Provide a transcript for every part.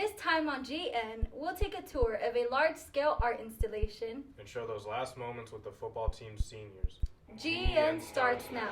This time on GN, we'll take a tour of a large-scale art installation and show those last moments with the football team's seniors. GN starts now.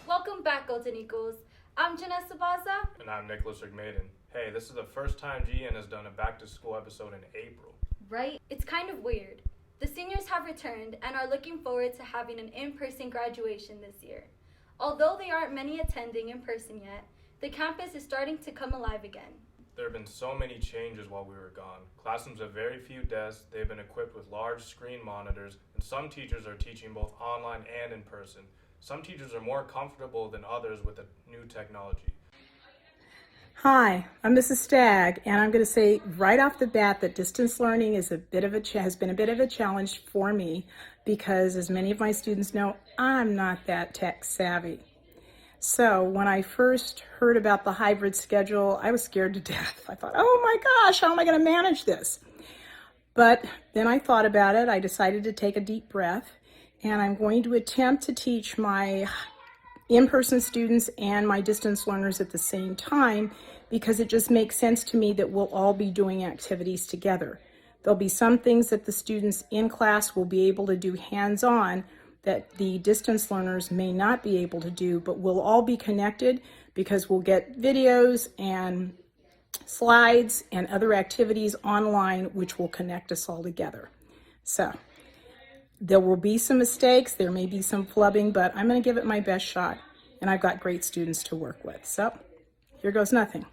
Welcome back, Golden Eagles. I'm Janessa Baza. And I'm Rigmaiden. Hey, this is the first time GN has done a back-to-school episode in April. Right? It's kind of weird. The seniors have returned and are looking forward to having an in-person graduation this year. Although there aren't many attending in person yet, the campus is starting to come alive again. There have been so many changes while we were gone. Classrooms have very few desks, they've been equipped with large screen monitors, and some teachers are teaching both online and in person. Some teachers are more comfortable than others with the new technology. Hi, I'm Mrs. Stagg, and I'm going to say right off the bat that distance learning is has been a bit of a challenge for me because, as many of my students know, I'm not that tech savvy. So when I first heard about the hybrid schedule, I was scared to death. I thought, oh my gosh, how am I going to manage this? But then I thought about it. I decided to take a deep breath, and I'm going to attempt to teach my in-person students and my distance learners at the same time, because it just makes sense to me that we'll all be doing activities together. There'll be some things that the students in class will be able to do hands-on that the distance learners may not be able to do, but we'll all be connected because we'll get videos and slides and other activities online which will connect us all together. So there will be some mistakes, there may be some flubbing, but I'm going to give it my best shot, and I've got great students to work with. So here goes nothing.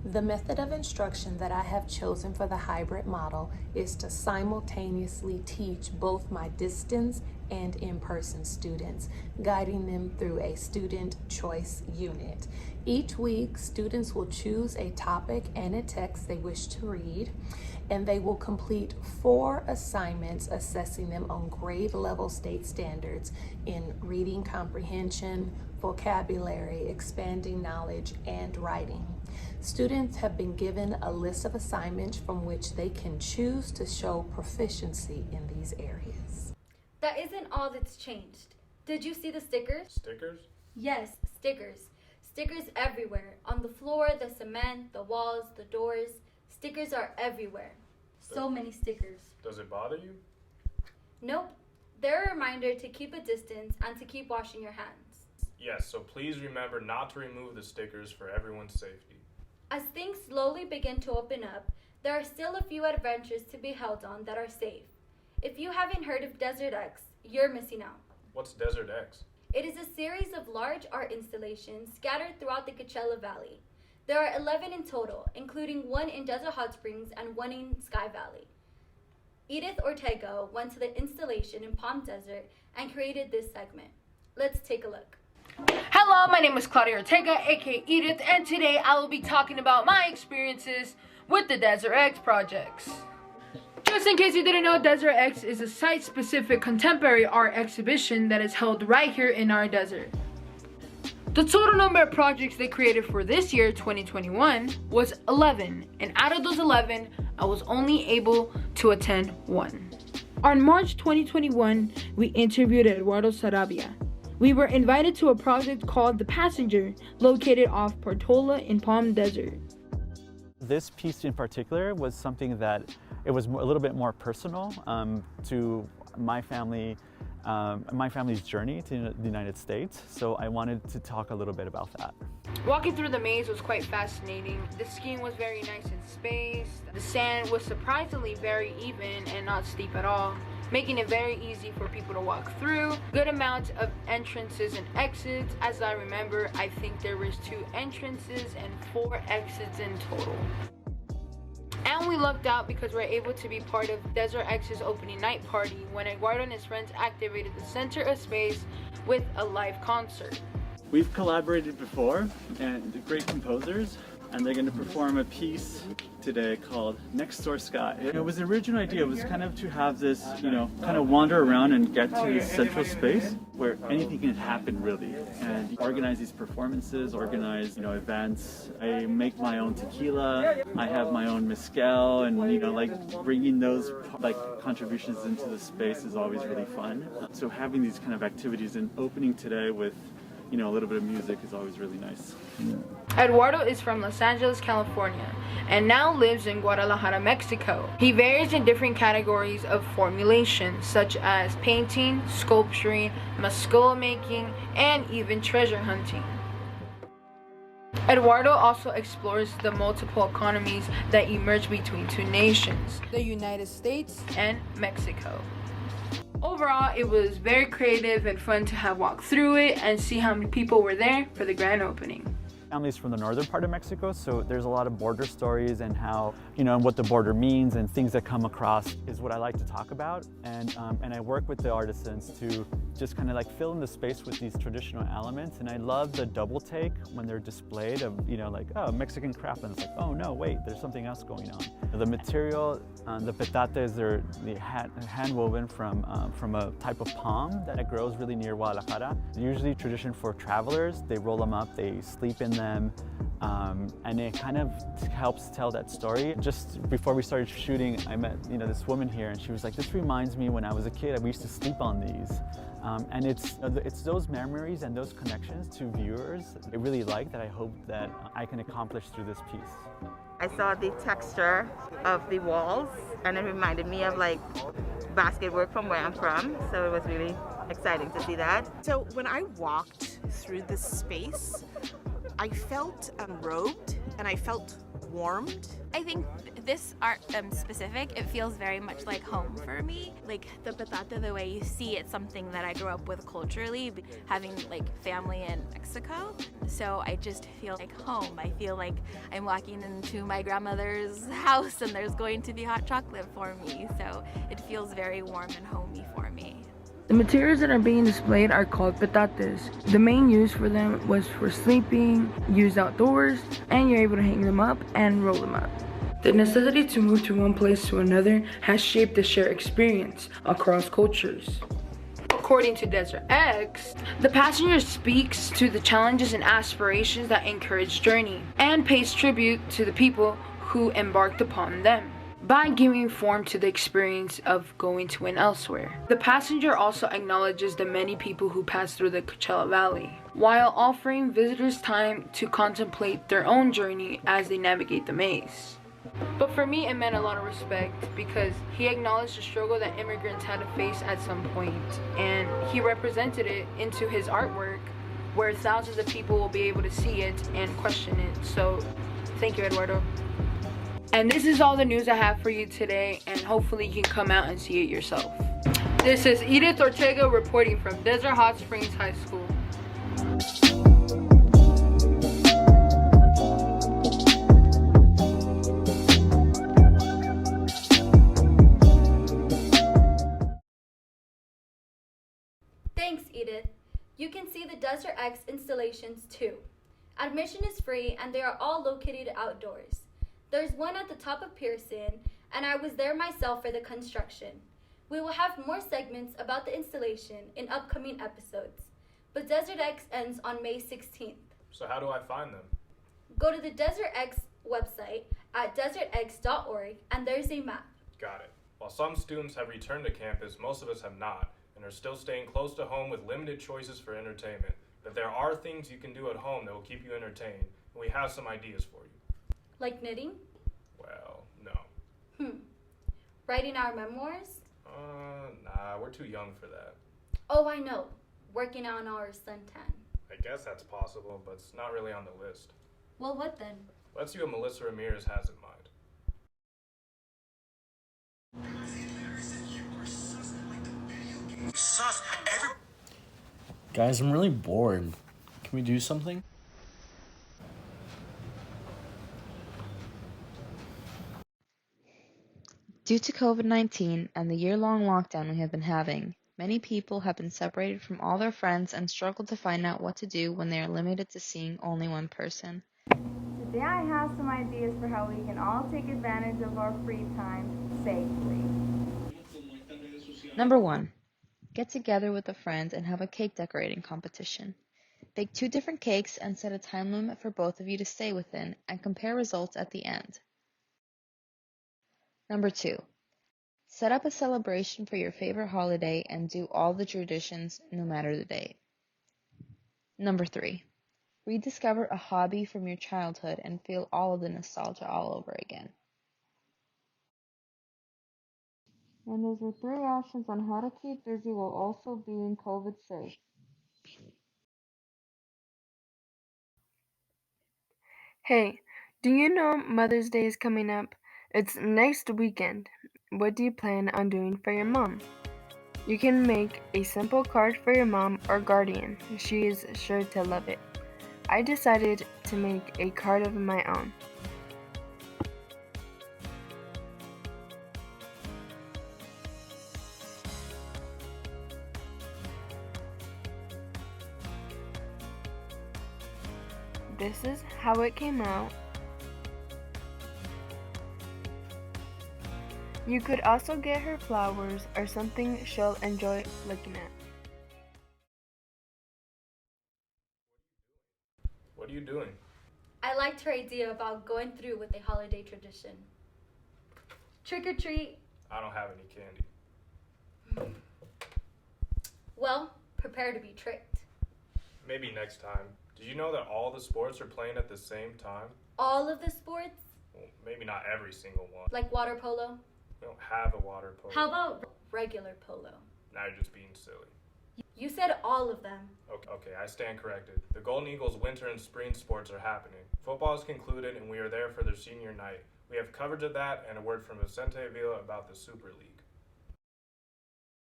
The method of instruction that I have chosen for the hybrid model is to simultaneously teach both my distance and in-person students, guiding them through a student choice unit. Each week, students will choose a topic and a text they wish to read, and they will complete 4 assignments assessing them on grade level state standards in reading comprehension, vocabulary, expanding knowledge, and writing. Students have been given a list of assignments from which they can choose to show proficiency in these areas. That isn't all that's changed. Did you see the stickers? Stickers? Yes, stickers. Stickers everywhere. On the floor, the cement, the walls, the doors. Stickers are everywhere. So many stickers. Does it bother you? Nope. They're a reminder to keep a distance and to keep washing your hands. Yes, so please remember not to remove the stickers for everyone's safety. As things slowly begin to open up, there are still a few adventures to be held on that are safe. If you haven't heard of Desert X, you're missing out. What's Desert X? It is a series of large art installations scattered throughout the Coachella Valley. There are 11 in total, including 1 in Desert Hot Springs and 1 in Sky Valley. Edith Ortega went to the installation in Palm Desert and created this segment. Let's take a look. Hello, my name is Claudia Ortega, aka Edith, and today I will be talking about my experiences with the Desert X projects. Just in case you didn't know, Desert X is a site-specific contemporary art exhibition that is held right here in our desert. The total number of projects they created for this year, 2021, was 11, and out of those 11, I was only able to attend 1. On March 2021, we interviewed Eduardo Sarabia. We were invited to a project called The Passenger, located off Portola in Palm Desert. This piece in particular was something that it was a little bit more personal to my family, my family's journey to the United States. So I wanted to talk a little bit about that. Walking through the maze was quite fascinating. The skiing was very nice and spaced. The sand was surprisingly very even and not steep at all, making it very easy for people to walk through. Good amount of entrances and exits. As I remember, I think there was 2 entrances and 4 exits in total. And we lucked out because we were able to be part of Desert X's opening night party when Eduardo and his friends activated the center of space with a live concert. We've collaborated before, and they're great composers, and they're going to perform a piece today called Next Door Sky. It was the original idea. It was kind of to have this, kind of wander around and get to this central space where anything can happen really, and organize these performances, organize, events. I make my own tequila. I have my own mezcal, and bringing those contributions into the space is always really fun. So having these kind of activities and opening today with a little bit of music is always really nice. Eduardo is from Los Angeles, California, and now lives in Guadalajara, Mexico. He varies in different categories of formulation, such as painting, sculpturing, mezcal making, and even treasure hunting. Eduardo also explores the multiple economies that emerge between two nations, the United States and Mexico. Overall, it was very creative and fun to have walked through it and see how many people were there for the grand opening. Family's from the northern part of Mexico, so there's a lot of border stories and how, and what the border means and things that come across is what I like to talk about. And I work with the artisans to just kind of fill in the space with these traditional elements. And I love the double take when they're displayed of, oh, Mexican craft, and it's like, oh no, wait, there's something else going on. The material, the petates, they're hand woven from a type of palm that grows really near Guadalajara. Usually tradition for travelers, they roll them up, they sleep in them, and it kind of helps tell that story. Just before we started shooting, I met this woman here, and she was like, this reminds me when I was a kid, we used to sleep on these. And it's those memories and those connections to viewers I really like that I hope that I can accomplish through this piece. I saw the texture of the walls, and it reminded me of basket work from where I'm from, so it was really exciting to see that. So when I walked through this space, I felt robed and I felt warmed. I think this art specific, it feels very much like home for me. Like the petate, the way you see it's something that I grew up with culturally, having family in Mexico. So I just feel like home. I feel like I'm walking into my grandmother's house and there's going to be hot chocolate for me. So it feels very warm and homey for me. The materials that are being displayed are called petates. The main use for them was for sleeping, used outdoors, and you're able to hang them up and roll them up. The necessity to move to one place to another has shaped the shared experience across cultures. According to Desert X, the passenger speaks to the challenges and aspirations that encourage journey and pays tribute to the people who embarked upon them by giving form to the experience of going to and elsewhere. The passenger also acknowledges the many people who pass through the Coachella Valley, while offering visitors time to contemplate their own journey as they navigate the maze. But for me, it meant a lot of respect because he acknowledged the struggle that immigrants had to face at some point, and he represented it into his artwork where thousands of people will be able to see it and question it. So thank you, Eduardo. And this is all the news I have for you today, and hopefully you can come out and see it yourself. This is Edith Ortega reporting from Desert Hot Springs High School. Thanks, Edith. You can see the Desert X installations too. Admission is free and they are all located outdoors. There's one at the top of Pearson, and I was there myself for the construction. We will have more segments about the installation in upcoming episodes, but Desert X ends on May 16th. So how do I find them? Go to the Desert X website at desertx.org, and there's a map. Got it. While some students have returned to campus, most of us have not, and are still staying close to home with limited choices for entertainment. But there are things you can do at home that will keep you entertained, and we have some ideas for you. Like knitting? Well, no. Writing our memoirs? Nah, we're too young for that. Oh, I know. Working on our suntan. I guess that's possible, but it's not really on the list. Well, what then? Let's see what Melissa Ramirez has in mind. Guys, I'm really bored. Can we do something? Due to COVID-19 and the year-long lockdown we have been having, many people have been separated from all their friends and struggle to find out what to do when they are limited to seeing only one person. Today I have some ideas for how we can all take advantage of our free time safely. Number 1. Get together with a friend and have a cake decorating competition. Bake 2 different cakes and set a time limit for both of you to stay within and compare results at the end. Number 2. Set up a celebration for your favorite holiday and do all the traditions no matter the date. Number 3. Rediscover a hobby from your childhood and feel all of the nostalgia all over again. And those are 3 options on how to keep busy while also being COVID safe. Hey, do you know Mother's Day is coming up? It's next weekend. What do you plan on doing for your mom? You can make a simple card for your mom or guardian. She is sure to love it. I decided to make a card of my own. This is how it came out. You could also get her flowers or something she'll enjoy looking at. What are you doing? I liked her idea about going through with a holiday tradition. Trick or treat. I don't have any candy. Well, prepare to be tricked. Maybe next time. Did you know that all the sports are playing at the same time? All of the sports, Well, maybe not every single one. like water polo. We don't have a water polo. How about regular polo? Now you're just being silly. You said all of them. Okay, I stand corrected. The Golden Eagles winter and spring sports are happening. Football is concluded and we are there for their senior night. We have coverage of that and a word from Vicente Villa about the Super League.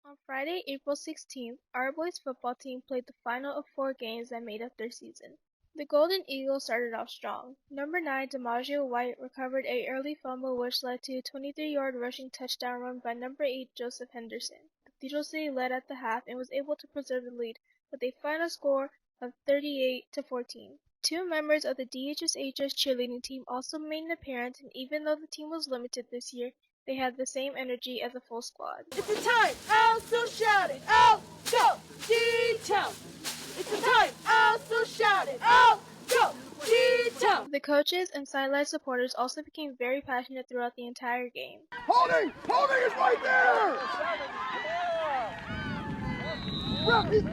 On Friday, April 16th, our boys football team played the final of 4 games that made up their season. The Golden Eagles started off strong. Number 9, DiMaggio White recovered a early fumble which led to a 23-yard rushing touchdown run by number 8, Joseph Henderson. Cathedral City led at the half and was able to preserve the lead with a final score of 38-14. 2 members of the DHSHS cheerleading team also made an appearance, and even though the team was limited this year, they had the same energy as a full squad. It's a time, out, so shout it, out, go, D-Town. It's a time, out, so shout it, out, go, D-Town. The coaches and sideline supporters also became very passionate throughout the entire game. Holding is right there. It's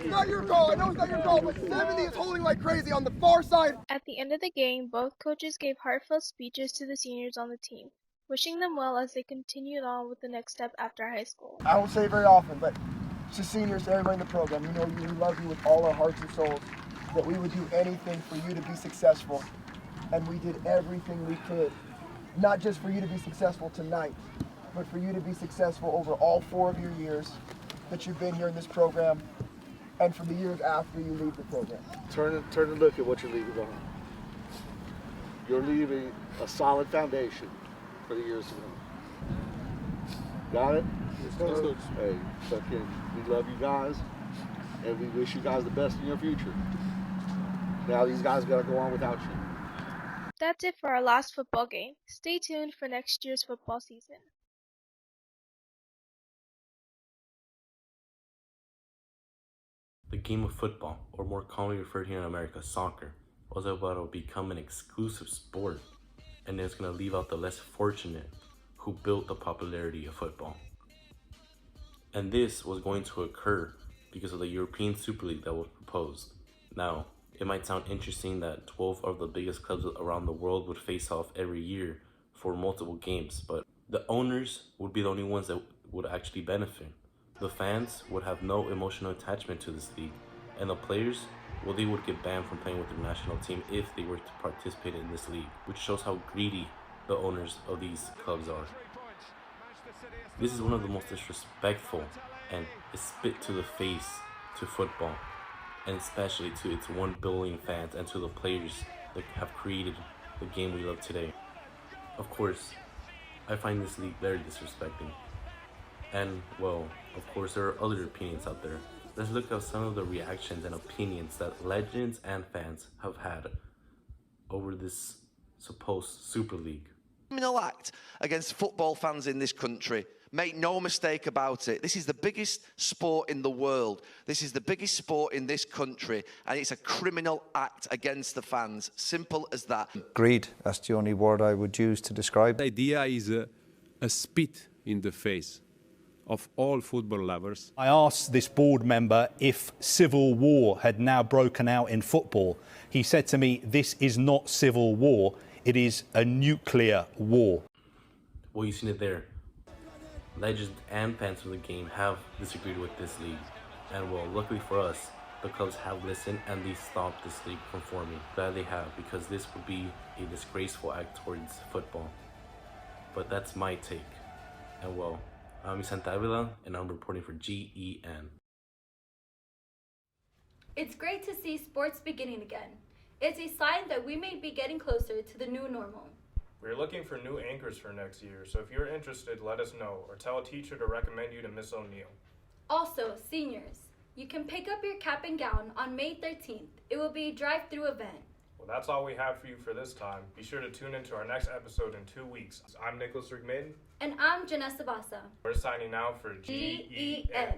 not your goal. I know it's not your goal, but 70 is holding like crazy on the far side. At the end of the game, both coaches gave heartfelt speeches to the seniors on the team, wishing them well as they continued on with the next step after high school. I don't say it very often, but to seniors, to everybody in the program, we love you with all our hearts and souls, that we would do anything for you to be successful. And we did everything we could, not just for you to be successful tonight, but for you to be successful over all 4 of your years that you've been here in this program, and for the years after you leave the program. Turn and look at what you're leaving behind. You're leaving a solid foundation for the years to come. Got it? Yes, Coach. Hey, we love you guys, and we wish you guys the best in your future. Now these guys got to go on without you. That's it for our last football game. Stay tuned for next year's football season. The game of football, or more commonly referred here in America, soccer, was about to become an exclusive sport, and it's going to leave out the less fortunate who built the popularity of football. And this was going to occur because of the European Super League that was proposed. Now, it might sound interesting that 12 of the biggest clubs around the world would face off every year for multiple games, but the owners would be the only ones that would actually benefit. The fans would have no emotional attachment to this league, and the players, well, they would get banned from playing with their national team if they were to participate in this league, which shows how greedy the owners of these clubs are. This is one of the most disrespectful and a spit to the face to football, and especially to its 1 billion fans and to the players that have created the game we love today. Of course, I find this league very disrespecting. And, well, of course, there are other opinions out there, let's look at some of the reactions and opinions that legends and fans have had over this supposed Super League. Criminal act against football fans in this country. Make no mistake about it. This is the biggest sport in the world. This is the biggest sport in this country, and it's a criminal act against the fans. Simple as that. Greed, that's the only word I would use to describe. The idea is a spit in the face of all football lovers. I asked this board member if civil war had now broken out in football. He said to me, this is not civil war, it is a nuclear war. Well, you've seen it there. Legends and fans of the game have disagreed with this league. And well, luckily for us, the clubs have listened and they stopped this league from forming. Glad they have, because this would be a disgraceful act towards football. But that's my take. And well, I'm Vicente Avila, and I'm reporting for GEN. It's great to see sports beginning again. It's a sign that we may be getting closer to the new normal. We're looking for new anchors for next year, so if you're interested, let us know, or tell a teacher to recommend you to Miss O'Neill. Also, seniors, you can pick up your cap and gown on May 13th. It will be a drive-through event. Well, that's all we have for you for this time. Be sure to tune into our next episode in 2 weeks. I'm Nicholas Rigmaiden. And I'm Janessa Baza. We're signing out for GEN.